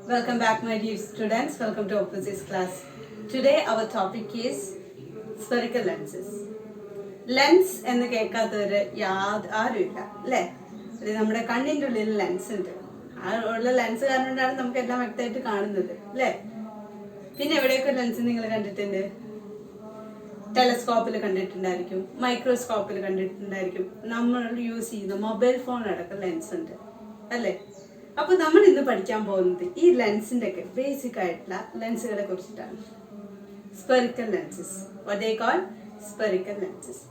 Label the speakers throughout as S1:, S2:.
S1: Welcome back, my dear students. Welcome to our physics class. Today our topic is spherical lenses. Lens എന്ന് കേൾക്കാത്തവര് ആരുമില്ല അല്ലേ? അത് നമ്മുടെ കണ്ണിൻ്റെ ഉള്ളിൽ ലെൻസ് ഉണ്ട്. ആ ഉള്ള ലെൻസ് കാരണമാണ് നമുക്ക് എല്ലാം വ്യക്തമായിട്ട് കാണുന്നത് അല്ലേ? പിന്നെ എവിടെയൊക്കെ ലെൻസ് നിങ്ങൾ കണ്ടിട്ടുണ്ട്? ടെലസ്കോപ്പിൽ കണ്ടിട്ടുണ്ടായിരിക്കും, മൈക്രോസ്കോപ്പിൽ കണ്ടിട്ടുണ്ടായിരിക്കും, നമ്മൾ യൂസ് ചെയ്യുന്ന മൊബൈൽ ഫോൺ അടക്കം ലെൻസ് ഉണ്ട് അല്ലേ? അപ്പൊ നമ്മൾ ഇന്ന് പഠിക്കാൻ പോകുന്നത് ഈ ലെൻസിന്റെ ഒക്കെ ബേസിക് ആയിട്ടുള്ള ലെൻസുകളെ കുറിച്ചിട്ടാണ്. Spherical lenses, what they call spherical lenses.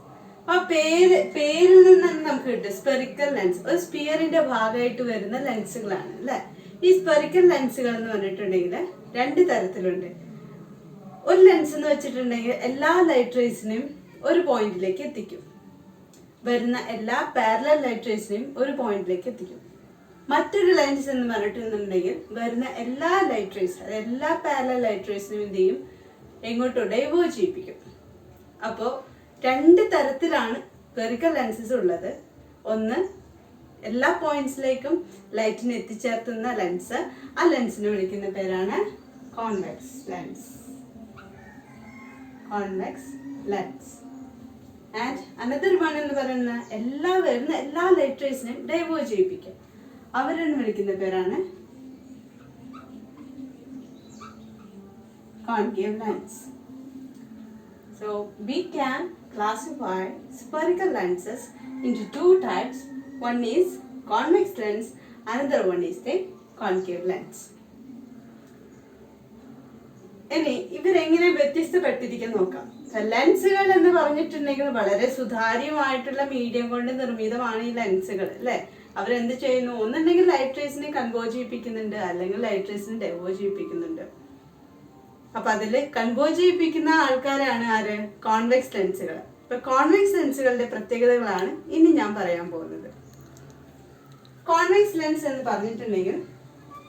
S1: ആ പേരിൽ നിന്ന് തന്നെ നമുക്ക് കിട്ടും സ്പെറിക്കൽ ലെൻസ്. ഒരു സ്പിയറിന്റെ ഭാഗമായിട്ട് വരുന്ന ലെൻസുകളാണ് അല്ലെ? ഈ സ്പെറിക്കൽ ലെൻസുകൾ എന്ന് പറഞ്ഞിട്ടുണ്ടെങ്കിൽ രണ്ട് തരത്തിലുണ്ട്. ഒരു ലെൻസ് എന്ന് വെച്ചിട്ടുണ്ടെങ്കിൽ എല്ലാ ലൈറ്റ് റേസിനെയും ഒരു പോയിന്റിലേക്ക് എത്തിക്കും. വരുന്ന എല്ലാ പാരലൽ ലൈറ്റ് റേസിനെയും ഒരു പോയിന്റിലേക്ക് എത്തിക്കും. മറ്റൊരു ലെൻസ് എന്ന് പറഞ്ഞിട്ടുണ്ടെങ്കിൽ വരുന്ന എല്ലാ ലൈറ്റ് റേസ്, എല്ലാ പാരലൽ ലൈറ്റ് റേസിനും എന്ത് ചെയ്യും? എങ്ങോട്ടോ ഡൈവേർജ് ചെയ്യിപ്പിക്കും. അപ്പോൾ രണ്ട് തരത്തിലാണ് സ്പെറിക്കൽ ലെൻസസ് ഉള്ളത്. ഒന്ന് എല്ലാ പോയിന്റ്സിലേക്കും ലൈറ്റിനെ എത്തിച്ചേർത്തുന്ന ലെൻസ്. ആ ലെൻസിനെ വിളിക്കുന്ന പേരാണ് convex lens. Convex lens. And another one എന്ന് പറയുന്ന എല്ലാ ലൈറ്റ് റേസിനെയും ഡൈവേർജ് ചെയ്യിപ്പിക്കും. അവരെന്ന് വിളിക്കുന്ന പേരാണ് concave lens. So we can classify spherical lenses into two types. One is convex lens, another one is the concave lens. ഇനി ഇവരെങ്ങനെ വ്യത്യസ്തപ്പെട്ടിരിക്കുന്നു നോക്കാം. ലെൻസുകൾ എന്ന് പറഞ്ഞിട്ടുണ്ടെങ്കിൽ വളരെ സുതാര്യമായിട്ടുള്ള മീഡിയം കൊണ്ട് നിർമ്മിതമാണ് ഈ ലെൻസുകൾ അല്ലെ? അവരെന്ത് ചെയ്യുന്നു? ഒന്നുണ്ടെങ്കിൽ ലൈറ്റ് റേസിനെ കൺവേർജ് ചെയ്യിപ്പിക്കുന്നുണ്ട്, അല്ലെങ്കിൽ ലൈറ്റ് റേസിനെ ഡൈവേർജ് ചെയ്യിപ്പിക്കുന്നുണ്ട്. അപ്പൊ അതില് കൺവേർജ് ചെയ്യിപ്പിക്കുന്ന ആൾക്കാരാണ് ആര്? കോൺവെക്സ് ലെൻസുകൾ. ഇപ്പൊ കോൺവെക്സ് ലെൻസുകളുടെ പ്രത്യേകതകളാണ് ഇനി ഞാൻ പറയാൻ പോകുന്നത്. കോൺവെക്സ് ലെൻസ് എന്ന് പറഞ്ഞിട്ടുണ്ടെങ്കിൽ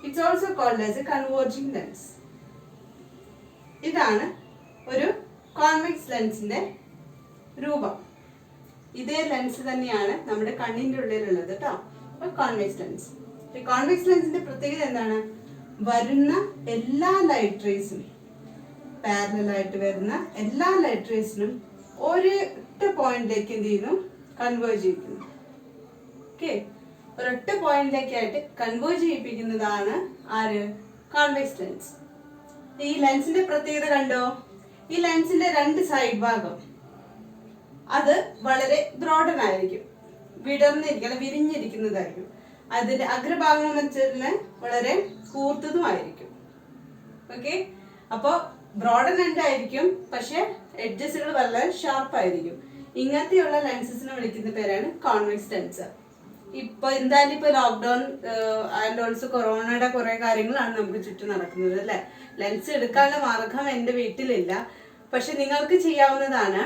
S1: it's also called as a converging lens. ഇതാണ് ഒരു കോൺവെക്സ് ലെൻസിന്റെ രൂപം. ഇതേ ലെൻസ് തന്നെയാണ് നമ്മുടെ കണ്ണിന്റെ ഉള്ളിലുള്ളത് കേട്ടോ. Convex lens. ഈ കോൺവെക്സ് ലെൻസിന്റെ പ്രത്യേകത എന്താണ്? വരുന്ന എല്ലാ ലൈറ്റ് റേസിനും, പാരലൽ ആയിട്ട് വരുന്ന എല്ലാ ലൈറ്റ് റേസിനും ഒരൊറ്റ പോയിന്റിലേക്ക് എന്ത് ചെയ്യുന്നു? കൺവേർജ് ചെയ്യിക്കുന്നു. ഓക്കെ, ഒരൊറ്റ പോയിന്റിലേക്കായിട്ട് കൺവേർജ് ചെയ്യിപ്പിക്കുന്നതാണ് ആര്? Convex lens. ഈ ലെൻസിന്റെ പ്രത്യേകത കണ്ടോ? ഈ ലെൻസിന്റെ രണ്ട് സൈഡ് ഭാഗം അത് വളരെ ബ്രോഡൻ ആയിരിക്കും, വിടർന്നിരിക്കണം, വിരിഞ്ഞിരിക്കുന്നതായിരിക്കും. അതിന്റെ അഗ്രഭാഗം വെച്ചിട്ട് വളരെ കൂർത്തതുമായിരിക്കും. ഓക്കെ, അപ്പോ ബ്രോഡൻ എൻഡ് ആയിരിക്കും, പക്ഷെ എഡ്ജസുകൾ വളരെ ഷാർപ്പ് ആയിരിക്കും. ഇങ്ങനത്തെയുള്ള ലെൻസസിനെ വിളിക്കുന്ന പേരാണ് കോൺവെക്സ് ലെൻസ്. ഇപ്പൊ എന്തായാലും ഇപ്പൊ ലോക്ക്ഡൌൺ ആൻഡ് ഓൾസോ കൊറോണയുടെ കുറെ കാര്യങ്ങളാണ് നമുക്ക് ചുറ്റും നടക്കുന്നത് അല്ലെ? ലെൻസ് എടുക്കാനുള്ള മാർഗം എന്റെ വീട്ടിലില്ല, പക്ഷെ നിങ്ങൾക്ക് ചെയ്യാവുന്നതാണ്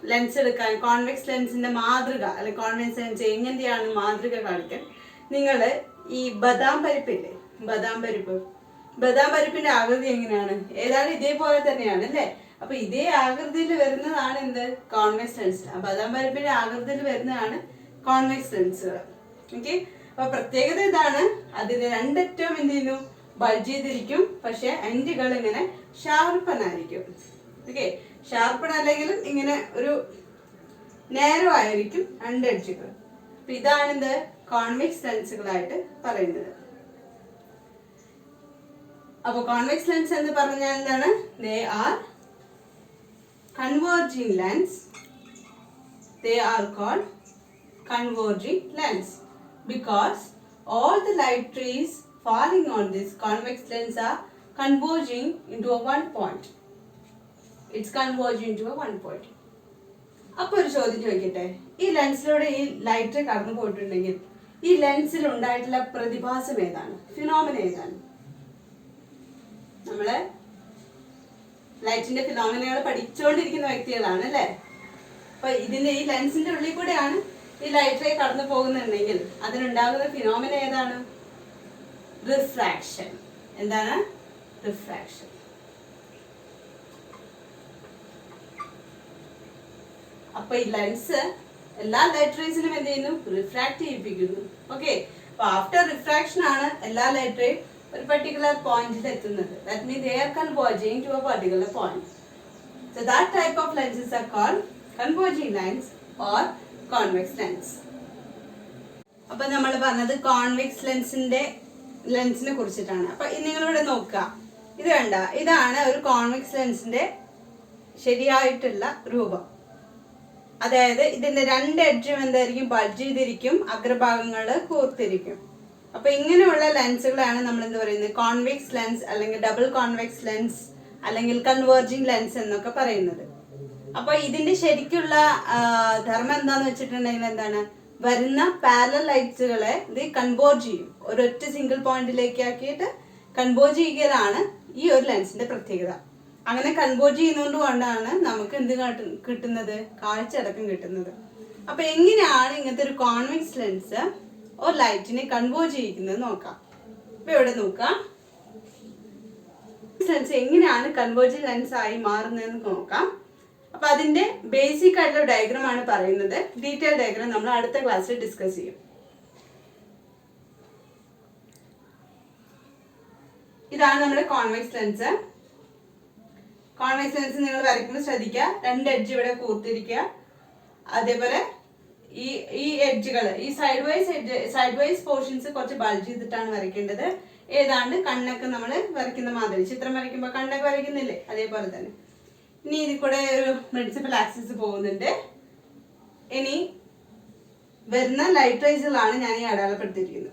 S1: ലെൻസ് എടുക്കാൻ. കോൺവെക്സ് ലെൻസിന്റെ മാതൃക അല്ലെ കോൺവെക്സ് ലെൻസ് എങ്ങനെയാണ് മാതൃക കാണിക്കാൻ? നിങ്ങൾ ഈ ബദാം പരിപ്പില്ലേ, ബദാം പരിപ്പിന്റെ ആകൃതി എങ്ങനെയാണ്? ഏതാണ്ട് ഇതേപോലെ തന്നെയാണ് അല്ലേ? അപ്പൊ ഇതേ ആകൃതിയിൽ വരുന്നതാണ് എന്ത്? Convex lens. ആ ബദാം പരിപ്പിന്റെ ആകൃതിയിൽ വരുന്നതാണ് കോൺവെക്സ് ലെൻസുകൾ. ഓക്കെ, അപ്പൊ പ്രത്യേകത ഇതാണ്, അതിന് രണ്ടറ്റവും എന്ത് ചെയ്യുന്നു? ബൾജ് ചെയ്തിരിക്കും, പക്ഷെ എൻഡുകൾ ഇങ്ങനെ ഷാർപ്പനായിരിക്കും. ഓക്കെ, ഷാർപ്പൺ അല്ലെങ്കിലും ഇങ്ങനെ ഒരു നേരോ ആയിരിക്കും രണ്ട് എഡ്ജുകൾ. അപ്പൊ ഇതാണ് എന്ത്? കോൺവെക്സ് ലെൻസുകളായിട്ട് പറയുന്നത്. അപ്പൊ കോൺവെക്സ് ലെൻസ് എന്ന് പറഞ്ഞാൽ എന്താണ്? They are converging lens. They are called converging lens because all the light rays falling on this convex lens are converging into a one point. It's converging into a one point. അപ്പോൾ ഒരു ചോദ്യം ചോദിക്കട്ടെ, ഈ ലെൻസിലൂടെ ഈ light കടന്നു പോയിട്ടുണ്ടെങ്കിൽ ഈ ലെൻസിൽ ഉണ്ടായിട്ടുള്ള പ്രതിഭാസം ഏതാണ്? ഫിനോമിന ഏതാണ്? നമ്മള് ലൈറ്റിന്റെ ഫിനോമിനകൾ പഠിച്ചുകൊണ്ടിരിക്കുന്ന വ്യക്തികളാണ് അല്ലെ? അപ്പൊ ഇതിന്റെ ഈ ലെൻസിന്റെ ഉള്ളിൽ കൂടെയാണ് ഈ ലൈറ്റ് റേ കടന്നു പോകുന്നുണ്ടെങ്കിൽ അതിനുണ്ടാകുന്ന ഫിനോമിന ഏതാണ്? റിഫ്രാക്ഷൻ. എന്താണ്? റിഫ്രാക്ഷൻ. അപ്പൊ ഈ ലെൻസ് എല്ലാ ലൈറ്റ് റേസിനും എന്ത് ചെയ്യുന്നു? റിഫ്രാക്ട് ചെയ്യിപ്പിക്കുന്നു. ഓക്കെ, അപ്പൊ ആഫ്റ്റർ റിഫ്രാക്ഷൻ ആണ് എല്ലാ ലൈറ്റ് റേയും ഒരു പർട്ടിക്കുലർ പോയിന്റിൽ എത്തുന്നത്. That means they are converging to a particular point. So that type of lenses are called converging lens or convex lens. അപ്പോൾ നമ്മൾ പറഞ്ഞത് കോൺവെക്സ് ലെൻസിനെ കുറിച്ചിട്ടാണ്. അപ്പോൾ നിങ്ങളിവിടെ നോക്കുക, ഇത് കണ്ട, ഇതാണ് ഒരു കോൺവെക്സ് ലെൻസിന്റെ ശരിയായിട്ടുള്ള രൂപം. അതായത് ഇതിന്റെ രണ്ട് എഡ്ജും എന്തായിരിക്കും, ബൾജ് ചെയ്തിരിക്കും, അഗ്രഭാഗങ്ങൾ കൂർത്തിരിക്കും. അപ്പൊ ഇങ്ങനെയുള്ള ലെൻസുകളാണ് നമ്മൾ എന്ത് പറയുന്നത്, കോൺവെക്സ് ലെൻസ് അല്ലെങ്കിൽ ഡബിൾ കോൺവെക്സ് ലെൻസ് അല്ലെങ്കിൽ കൺവേർജിങ് ലെൻസ് എന്നൊക്കെ പറയുന്നത്. അപ്പൊ ഇതിന്റെ ശരിക്കുള്ള ധർമ്മം എന്താന്ന് വെച്ചിട്ടുണ്ടെങ്കിൽ എന്താണ്, വരുന്ന പാരലൽ ലൈറ്റ്സുകളെ ഇത് കൺവേർജ് ചെയ്യും, ഒരൊറ്റ സിംഗിൾ പോയിന്റിലേക്ക് ആക്കിയിട്ട് കൺവേർജ് ചെയ്യുകയാണ് ഈ ഒരു ലെൻസിന്റെ പ്രത്യേകത. അങ്ങനെ കൺവേർജ് ചെയ്യുന്നത് കൊണ്ടാണ് നമുക്ക് എന്ത് കിട്ടുന്നത്, കാഴ്ചയടക്കം കിട്ടുന്നത്. അപ്പൊ എങ്ങനെയാണ് ഇങ്ങനത്തെ ഒരു കോൺവെക്സ് ലെൻസ് ഒരു ലൈറ്റിനെ കൺവേർജ് ചെയ്യിക്കുന്നത് നോക്കാം. അപ്പൊ ഇവിടെ നോക്കാം, ലെൻസ് എങ്ങനെയാണ് കൺവേർജ് ലെൻസ് ആയി മാറുന്നതെന്ന് നോക്കാം. അപ്പൊ അതിന്റെ ബേസിക് ആയിട്ടുള്ള ഡയഗ്രാം ആണ് പറയുന്നത്. ഡീറ്റെയിൽ ഡയഗ്രാം നമ്മൾ അടുത്ത ക്ലാസ്സിൽ ഡിസ്കസ് ചെയ്യും. ഇതാണ് നമ്മുടെ കോൺവെക്സ് ലെൻസ്. കോൺവെക്സ് ലെൻസ് നിങ്ങൾ വരയ്ക്കുമ്പോൾ ശ്രദ്ധിക്കുക, രണ്ട് എഡ്ജ് ഇവിടെ കൂർത്തിരിക്കുക. അതേപോലെ ഈ എഡ്ജുകൾ, ഈ സൈഡ് വൈസ് പോർഷൻസ് കുറച്ച് ബൾജ് ചെയ്തിട്ടാണ് വരയ്ക്കേണ്ടത്. ഏതാണ്ട് കണ്ണൊക്കെ നമ്മൾ വരയ്ക്കുന്ന മാതിരി, ചിത്രം വരയ്ക്കുമ്പോൾ കണ്ണൊക്കെ വരയ്ക്കുന്നില്ലേ, അതേപോലെ തന്നെ. ഇനി ഇതിൽ കൂടെ ഒരു പ്രിൻസിപ്പൽ ആക്സിസ് പോകുന്നുണ്ട്. ഇനി വരുന്ന ലൈറ്റ് റേസുകളാണ് ഞാൻ ഈ അടയാളപ്പെടുത്തിയിരിക്കുന്നത്.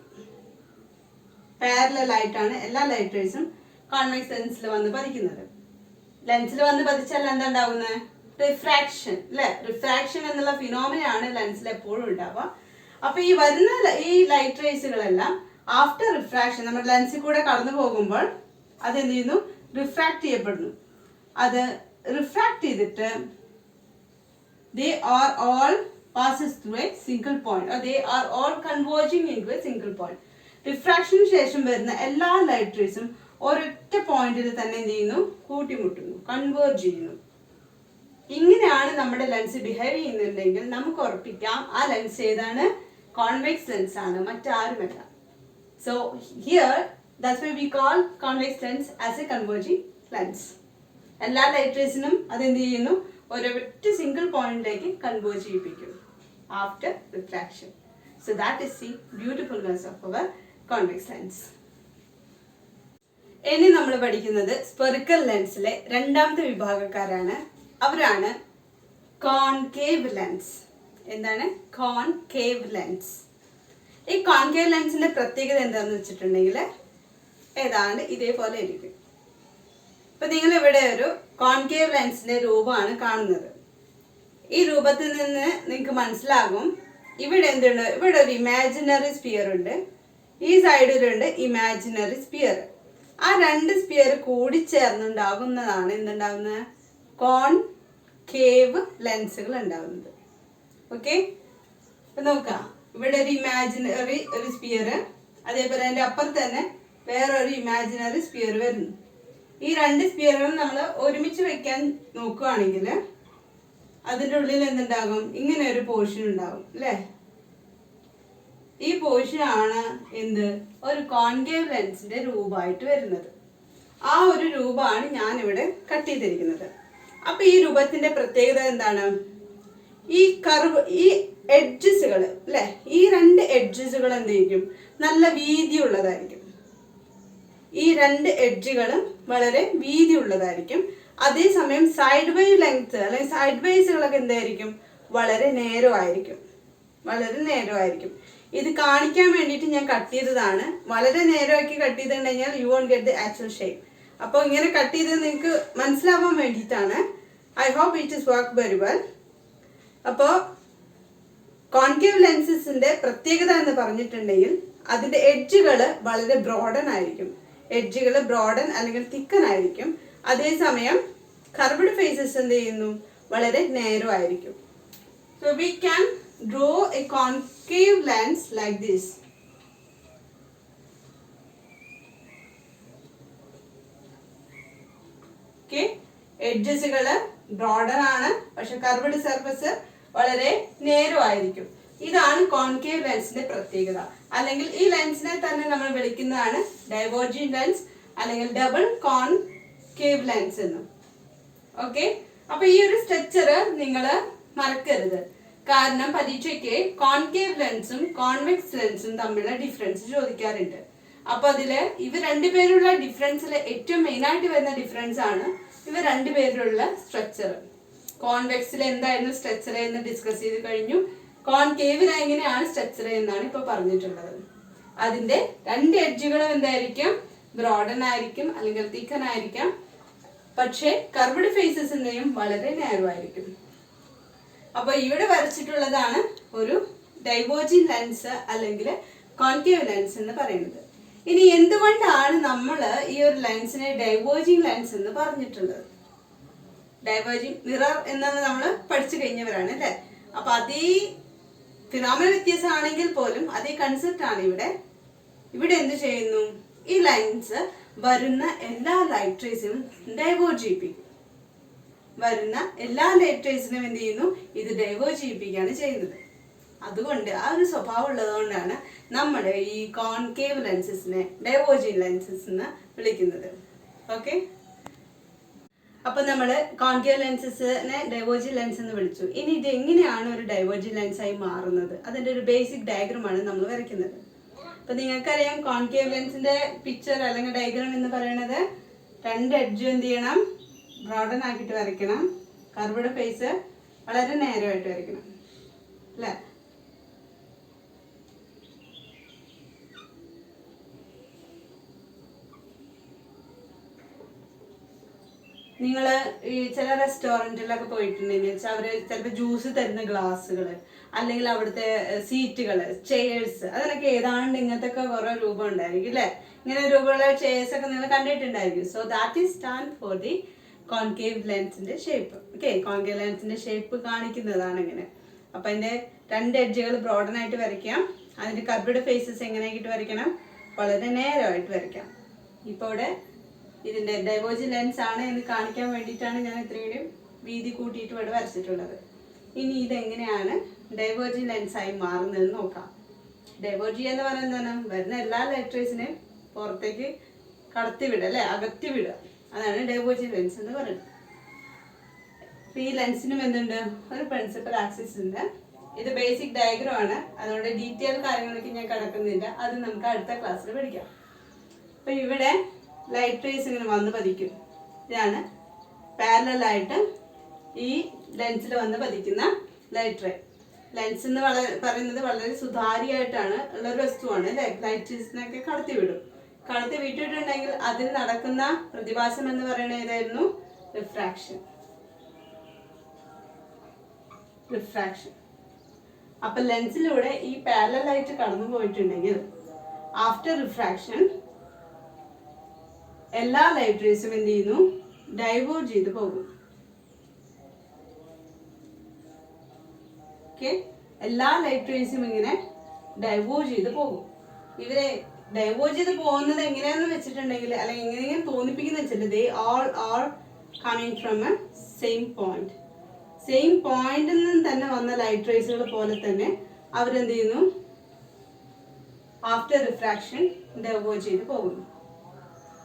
S1: പാരലൽ ആയിട്ടാണ് എല്ലാ ലൈറ്റ് റേസും കോൺവെക്സ് ലെൻസിൽ വന്ന് പതിക്കുന്നത്. ലെൻസിൽ വന്ന് പതിച്ചാൽ എന്താ ഉണ്ടാവുന്നത്, റിഫ്രാക്ഷൻ അല്ലെ. റിഫ്രാക്ഷൻ എന്നുള്ള ഫിനോമിനയാണ് ലെൻസിൽ എപ്പോഴും ഉണ്ടാവുക. അപ്പൊ ഈ വരുന്ന ഈ ലൈറ്റ് റേസുകളെല്ലാം ആഫ്റ്റർ റിഫ്രാക്ഷൻ നമ്മുടെ ലെൻസിൽ കൂടെ കടന്നു പോകുമ്പോൾ അത് എന്ത് ചെയ്യുന്നു, റിഫ്രാക്ട് ചെയ്യപ്പെടുന്നു. അത് റിഫ്രാക്ട് ചെയ്തിട്ട് they are all passes through a single point or they are all converging into a single point. റിഫ്രാക്ഷന് ശേഷം വരുന്ന എല്ലാ ലൈറ്റ് റേസും ഒരൊറ്റ പോയിന്റിൽ തന്നെ എന്ത് ചെയ്യുന്നു, കൂട്ടിമുട്ടുന്നു, കൺവേർജ് ചെയ്യുന്നു. ഇങ്ങനെയാണ് നമ്മുടെ ലെൻസ് ബിഹേവ് ചെയ്യുന്നുണ്ടെങ്കിൽ നമുക്ക് ഉറപ്പിക്കാം ആ ലെൻസ് ഏതാണ്, കോൺവെക്സ് ലെൻസ് ആണ്, മറ്റാരുമല്ല. So here that's why we call convex lens as a converging lens. എല്ലാ ലൈറ്റ് റേസിനും അതെന്ത് ചെയ്യുന്നു, ഒരൊറ്റ സിംഗിൾ പോയിന്റിലേക്ക് കൺവേർജ് ചെയ്യിപ്പിക്കും after refraction. So that is the beautifulness of our convex lens. ഇനി നമ്മൾ പഠിക്കുന്നത് സ്പെറിക്കൽ ലെൻസിലെ രണ്ടാമത്തെ വിഭാഗക്കാരാണ്. അവരാണ് കോൺകേവ് ലെൻസ്. എന്താണ് കോൺകേവ് ലെൻസ്? ഈ കോൺകേവ് ലെൻസിന്റെ പ്രത്യേകത എന്താണെന്ന് വെച്ചിട്ടുണ്ടെങ്കിൽ ഏതാണ്ട് ഇതേപോലെ ഇരിക്കും. ഇപ്പൊ നിങ്ങൾ ഇവിടെ ഒരു കോൺകേവ് ലെൻസിന്റെ രൂപമാണ് കാണുന്നത്. ഈ രൂപത്തിൽ നിന്ന് നിങ്ങൾക്ക് മനസ്സിലാകും ഇവിടെ എന്തുണ്ട്, ഇവിടെ ഒരു ഇമാജിനറി സ്പിയർ ഉണ്ട്, ഈ സൈഡിലുണ്ട് ഇമാജിനറി സ്പിയർ. ആ രണ്ട് സ്പിയർ കൂടി ചേർന്നുണ്ടാകുന്നതാണ് എന്തുണ്ടാകുന്നത്, കോൺകേവ് ലെൻസുകൾ ഉണ്ടാകുന്നത്. ഓക്കെ, ഇപ്പൊ നോക്കാം, ഇവിടെ ഒരു ഇമാജിനറി ഒരു സ്പിയർ, അതേപോലെ അതിന്റെ അപ്പുറത്ത് തന്നെ വേറൊരു ഇമാജിനറി സ്പിയർ വരുന്നു. ഈ രണ്ട് സ്പിയറുകളും നമ്മൾ ഒരുമിച്ച് വെക്കാൻ നോക്കുകയാണെങ്കിൽ അതിൻ്റെ ഉള്ളിൽ എന്തുണ്ടാകും, ഇങ്ങനെ ഒരു പോർഷൻ ഉണ്ടാകും അല്ലേ. ഈ പോർഷൻ ആണ് എന്ത്, ഒരു കോൺകേവ് ലെൻസിന്റെ രൂപമായിട്ട് വരുന്നത്. ആ ഒരു രൂപമാണ് ഞാൻ ഇവിടെ കട്ട് ചെയ്തിരിക്കുന്നത്. അപ്പൊ ഈ രൂപത്തിന്റെ പ്രത്യേകത എന്താണ്, ഈ കർവ്, ഈ എഡ്ജസുകൾ അല്ലെ, ഈ രണ്ട് എഡ്ജസുകൾ എന്തായിരിക്കും, നല്ല വീതിയുള്ളതായിരിക്കും. ഈ രണ്ട് എഡ്ജുകളും വളരെ വീതിയുള്ളതായിരിക്കും. അതേസമയം സൈഡ് വൈ ലെങ്ത് അല്ലെങ്കിൽ സൈഡ് വൈസുകളൊക്കെ എന്തായിരിക്കും, വളരെ നേരമായിരിക്കും, വളരെ നേരമായിരിക്കും. ഇത് കാണിക്കാൻ വേണ്ടിയിട്ട് ഞാൻ കട്ട് ചെയ്തതാണ്. വളരെ നേരമാക്കി കട്ട് ചെയ്ത് കഴിഞ്ഞാൽ you won't get the actual shape. അപ്പോൾ ഇങ്ങനെ കട്ട് ചെയ്ത് നിങ്ങൾക്ക് മനസ്സിലാവാൻ വേണ്ടിയിട്ടാണ്. I hope it is work very well. അപ്പോൾ കോൺകേവ് ലെൻസസിന്റെ പ്രത്യേകത എന്ന് പറഞ്ഞിട്ടുണ്ടെങ്കിൽ അതിന്റെ എഡ്ജുകൾ വളരെ ബ്രോഡൻ ആയിരിക്കും. എഡ്ജുകൾ ബ്രോഡൻ അല്ലെങ്കിൽ തിക്കൻ ആയിരിക്കും. അതേസമയം കർവ്ഡ് ഫേസസ് എന്ത് ചെയ്യുന്നു, വളരെ നേരോ ആയിരിക്കും. So we can draw a concave lens like this. Okay, എഡ്ജസുകൾ ബ്രോഡൻ ആണ്, പക്ഷെ കർവ്ഡ് സർഫസ് വളരെ നേരോ ആയിരിക്കും. ഇതാണ് കോൺകേവ് ലെൻസിന്റെ പ്രത്യേകത. അല്ലെങ്കിൽ ഈ ലെൻസിനെ തന്നെ നമ്മൾ വിളിക്കുന്നതാണ് ഡൈവേർജിംഗ് ലെൻസ് അല്ലെങ്കിൽ ഡബിൾ കോൺകേവ് ലെൻസ് എന്നും. ഓക്കെ, അപ്പൊ ഈ ഒരു സ്ട്രക്ചർ നിങ്ങൾ മറക്കരുത്. കാരണം പരീക്ഷയ്ക്ക് കോൺകേവ് ലെൻസും കോൺവെക്സ് ലെൻസും തമ്മിലുള്ള ഡിഫറൻസ് ചോദിക്കാറുണ്ട്. അപ്പൊ അതില് ഇവ രണ്ടുപേരുള്ള ഡിഫറൻസിൽ ഏറ്റവും മെയിൻ ആയിട്ട് വരുന്ന ഡിഫറൻസ് ആണ് ഇവ രണ്ടുപേരുള്ള സ്ട്രക്ചർ. കോൺവെക്സിൽ എന്തായിരുന്നു സ്ട്രക്ചർ എന്ന് ഡിസ്കസ് ചെയ്ത് കഴിഞ്ഞു. കോൺകേവിന് എങ്ങനെയാണ് സ്ട്രക്ചർ എന്നാണ് ഇപ്പൊ പറഞ്ഞിട്ടുള്ളത്. അതിന്റെ രണ്ട് എഡ്ജുകളും എന്തായിരിക്കും? ബ്രോഡൻ ആയിരിക്കും അല്ലെങ്കിൽ തിക്കൻ ആയിരിക്കാം. പക്ഷേ കർവ്ഡ് ഫേസസിന്റെയും വളരെ നാരോ ആയിരിക്കും. അപ്പൊ ഇവിടെ വരച്ചിട്ടുള്ളതാണ് ഒരു ഡൈവേർജിംഗ് ലെൻസ് അല്ലെങ്കിൽ കോൺകേവ് ലെൻസ് എന്ന് പറയുന്നത്. ഇനി എന്തുകൊണ്ടാണ് നമ്മൾ ഈ ഒരു ലെൻസിനെ ഡൈവേർജിംഗ് ലെൻസ് എന്ന് പറഞ്ഞിട്ടുള്ളത്? ഡൈവേർജിംഗ് മിറർ എന്നാണ് നമ്മൾ പഠിച്ചു കഴിഞ്ഞവരാണ് അല്ലെ. അപ്പൊ അതേ ഫിനോമിന വ്യത്യാസമാണെങ്കിൽ പോലും അതേ കൺസെപ്റ്റ് ആണ് ഇവിടെ. ഇവിടെ എന്ത് ചെയ്യുന്നു? ഈ ലെൻസ് വരുന്ന എല്ലാ ലൈറ്റ് റേസിനും ഡൈവേർജ് ചെയ്യിപ്പിക്കും. വരുന്ന എല്ലാ ലൈറ്റ് റേസിനും എന്ത് ചെയ്യുന്നു? ഇത് ഡൈവേർജ് ചെയ്യിപ്പിക്കുകയാണ് ചെയ്യുന്നത്. അതുകൊണ്ട് ആ ഒരു സ്വഭാവം ഉള്ളതുകൊണ്ടാണ് നമ്മൾ ഈ കോൺകേവ് ലെൻസസിനെ ഡൈവേർജിംഗ് ലെൻസസ് എന്ന് വിളിക്കുന്നത്. ഓക്കെ, അപ്പൊ നമ്മൾ കോൺകേവ് ലെൻസസിനെ ഡൈവേർജിംഗ് ലെൻസ് എന്ന് വിളിച്ചു. ഇനി ഇത് എങ്ങനെയാണ് ഒരു ഡൈവേർജിംഗ് ലെൻസായി മാറുന്നത്? അതിന്റെ ഒരു ബേസിക് ഡയഗ്രമാണ് നമ്മൾ വരയ്ക്കുന്നത്. അപ്പൊ നിങ്ങൾക്കറിയാം കോൺകേവ് ലെൻസിന്റെ പിക്ചർ അല്ലെങ്കിൽ ഡയഗ്രാം എന്ന് പറയുന്നത് രണ്ട് എഡ്ജ് എന്ത് ചെയ്യണം? ബ്രോഡൻ ആക്കിയിട്ട് വരയ്ക്കണം. കർവ്ഡ് ഫേസ് വളരെ നേരോ ആയിട്ട് വരയ്ക്കണം അല്ലേ. നിങ്ങൾ ഈ ചില റെസ്റ്റോറൻറ്റിലൊക്കെ പോയിട്ടുണ്ടെങ്കിൽ അവർ ചിലപ്പോൾ ജ്യൂസ് തരുന്ന ഗ്ലാസ്സുകൾ അല്ലെങ്കിൽ അവിടുത്തെ സീറ്റുകൾ, ചെയേഴ്സ്, അതിനൊക്കെ ഏതാണ്ട് ഇങ്ങനത്തെ ഒക്കെ കുറേ രൂപം ഉണ്ടായിരിക്കും അല്ലേ. ഇങ്ങനെ രൂപമുള്ള ചെയേഴ്സ് ഒക്കെ നിങ്ങൾ കണ്ടിട്ടുണ്ടായിരിക്കും. So that is stand for the concave ലെൻസിന്റെ ഷേപ്പ്. ഓക്കെ, കോൺകേവ് ലെൻസിന്റെ ഷേപ്പ് കാണിക്കുന്നതാണ് ഇങ്ങനെ. അപ്പൊ അതിന്റെ രണ്ട് എഡ്ജുകൾ ബ്രോഡൻ ആയിട്ട് വരയ്ക്കാം. അതിന്റെ കർവ്ഡ് ഫേസസ് എങ്ങനെയായിട്ട് വരയ്ക്കണം? വളരെ നേരോ ആയിട്ട് വരയ്ക്കാം. ഇപ്പൊ ഇവിടെ ഇതിന്റെ ഡൈവേർജിംഗ് ലെൻസ് ആണ് എന്ന് കാണിക്കാൻ വേണ്ടിയിട്ടാണ് ഞാൻ ഇത്രയും വീതി കൂട്ടിയിട്ട് ഇവിടെ വരച്ചിട്ടുള്ളത്. ഇനി ഇതെങ്ങനെയാണ് ഡൈവേർജിംഗ് ലെൻസായി മാറുന്നതെന്ന് നോക്കാം. ഡൈവേർജ് എന്ന് പറയുന്നത് വരുന്ന എല്ലാ ലെറ്റേഴ്സിനെയും പുറത്തേക്ക് കടത്തിവിടുക അല്ലെ, അകത്തിവിടുക. അതാണ് ഡൈവേർജിംഗ് ലെൻസ് എന്ന് പറയുന്നത്. ഈ ലെൻസിനും എന്തുണ്ട്? ഒരു പ്രിൻസിപ്പൽ ആക്സിസ് ഉണ്ട്. ഇത് ബേസിക് ഡയഗ്രാം ആണ്. അതുകൊണ്ട് ഡീറ്റെയിൽ കാര്യങ്ങളൊക്കെ ഞാൻ കിടക്കുന്നില്ല. അത് നമുക്ക് അടുത്ത ക്ലാസ്സിൽ പഠിക്കാം. അപ്പൊ ഇവിടെ ലൈറ്റ് റേസ് ഇങ്ങനെ വന്ന് പതിക്കും. ഇതാണ് പാരലലായിട്ട് ഈ ലെൻസിൽ വന്ന് പതിക്കുന്ന ലൈറ്റ് റേ. ലെൻസ് എന്ന് പറയുന്നത് വളരെ സുതാര്യമായിട്ടാണ് ഉള്ളൊരു വസ്തുവാണ് അല്ലെ. ലൈറ്റ് റേസിനൊക്കെ കടത്തി വിടും. കടത്തി വിട്ടിട്ടുണ്ടെങ്കിൽ അതിൽ നടക്കുന്ന പ്രതിഭാസം എന്ന് പറയുന്നത് ഏതായിരുന്നു? റിഫ്രാക്ഷൻ. അപ്പൊ ലെൻസിലൂടെ ഈ പാരലലായിട്ട് കടന്നു പോയിട്ടുണ്ടെങ്കിൽ ആഫ്റ്റർ റിഫ്രാക്ഷൻ എല്ലാ ലൈറ്റ് റേസും എന്ത് ചെയ്യുന്നു? ഡൈവേർജ് ചെയ്ത് പോകും. ഓക്കെ, എല്ലാ ലൈറ്റ് റേസും ഇങ്ങനെ ഡൈവേർജ് ചെയ്ത് പോകും. ഇവരെ ഡൈവേർജ് ചെയ്ത് പോകുന്നത് എങ്ങനെയാന്ന് വെച്ചിട്ടുണ്ടെങ്കിൽ, അല്ലെങ്കിൽ എങ്ങനെയാണ് തോന്നിപ്പിക്കുന്ന വെച്ചിട്ട് they all are coming from A same point. Same പോയിന്റിൽ നിന്ന് തന്നെ വന്ന ലൈറ്റ് റേസുകൾ പോലെ തന്നെ അവരെന്ത് ചെയ്യുന്നു? ആഫ്റ്റർ റിഫ്രാക്ഷൻ ഡൈവേർജ് ചെയ്ത് പോകുന്നു.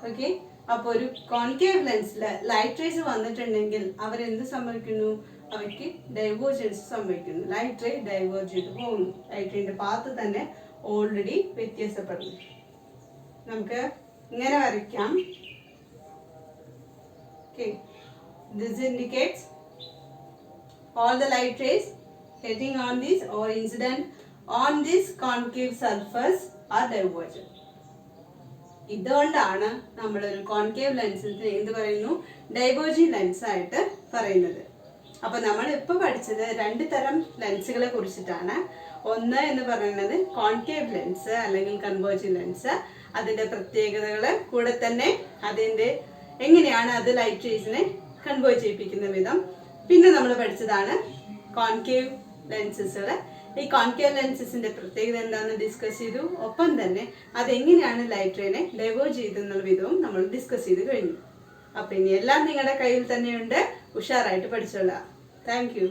S1: ഓക്കെ, അപ്പോൾ ഒരു കോൺകേവ് ലെൻസിൽ ലൈറ്റ് റേസ് വന്നിട്ടുണ്ടെങ്കിൽ അവരെന്ത് സംഭവിക്കുന്നു? അവയ്ക്ക് ഡൈവേർജൻസ് സംഭവിക്കുന്നു. ലൈറ്റ് റേ ഡൈവേർജ് ചെയ്ത് പോകുന്നു. ലൈറ്റ് റേന്റെ പാത്ത് തന്നെ ഓൾറെഡി വ്യത്യാസപ്പെടുന്നു. നമുക്ക് ഇങ്ങനെ വരയ്ക്കാം. Okay, this indicates all the light rays hitting on this or incident on this concave surface are divergent. ഇതുകൊണ്ടാണ് നമ്മൾ ഒരു കോൺകേവ് ലെൻസിന് എന്ത് പറയുന്നു? ഡൈവേർജിംഗ് ലെൻസ് ആയിട്ട് പറയുന്നത്. അപ്പൊ നമ്മൾ ഇപ്പൊ പഠിച്ചത് രണ്ട് തരം ലെൻസുകളെ കുറിച്ചിട്ടാണ്. ഒന്ന് എന്ന് പറയുന്നത് കോൺകേവ് ലെൻസ് അല്ലെങ്കിൽ കൺവേർജിംഗ് ലെൻസ്, അതിന്റെ പ്രത്യേകതകള്, കൂടെ തന്നെ അതിന്റെ എങ്ങനെയാണ് അത് ലൈറ്റ് റേസിനെ കൺവേർട്ട് ചെയ്യിപ്പിക്കുന്ന വിധം. പിന്നെ നമ്മൾ പഠിച്ചതാണ് കോൺകേവ് ലെൻസസുകൾ. ഈ കോൺകേവ് ലെൻസസിന്റെ പ്രത്യേകത എന്താണെന്ന് ഡിസ്കസ് ചെയ്തു. ഒപ്പം തന്നെ അതെങ്ങനെയാണ് ലൈറ്റ് റേനെ ഡൈവേർജ് ചെയ്തെന്നുള്ള വിധവും നമ്മൾ ഡിസ്കസ് ചെയ്ത് കഴിഞ്ഞു. അപ്പൊ ഇനി എല്ലാം നിങ്ങളുടെ കയ്യിൽ തന്നെയുണ്ട്. ഉഷാറായിട്ട് പഠിച്ചോളാം. Thank you.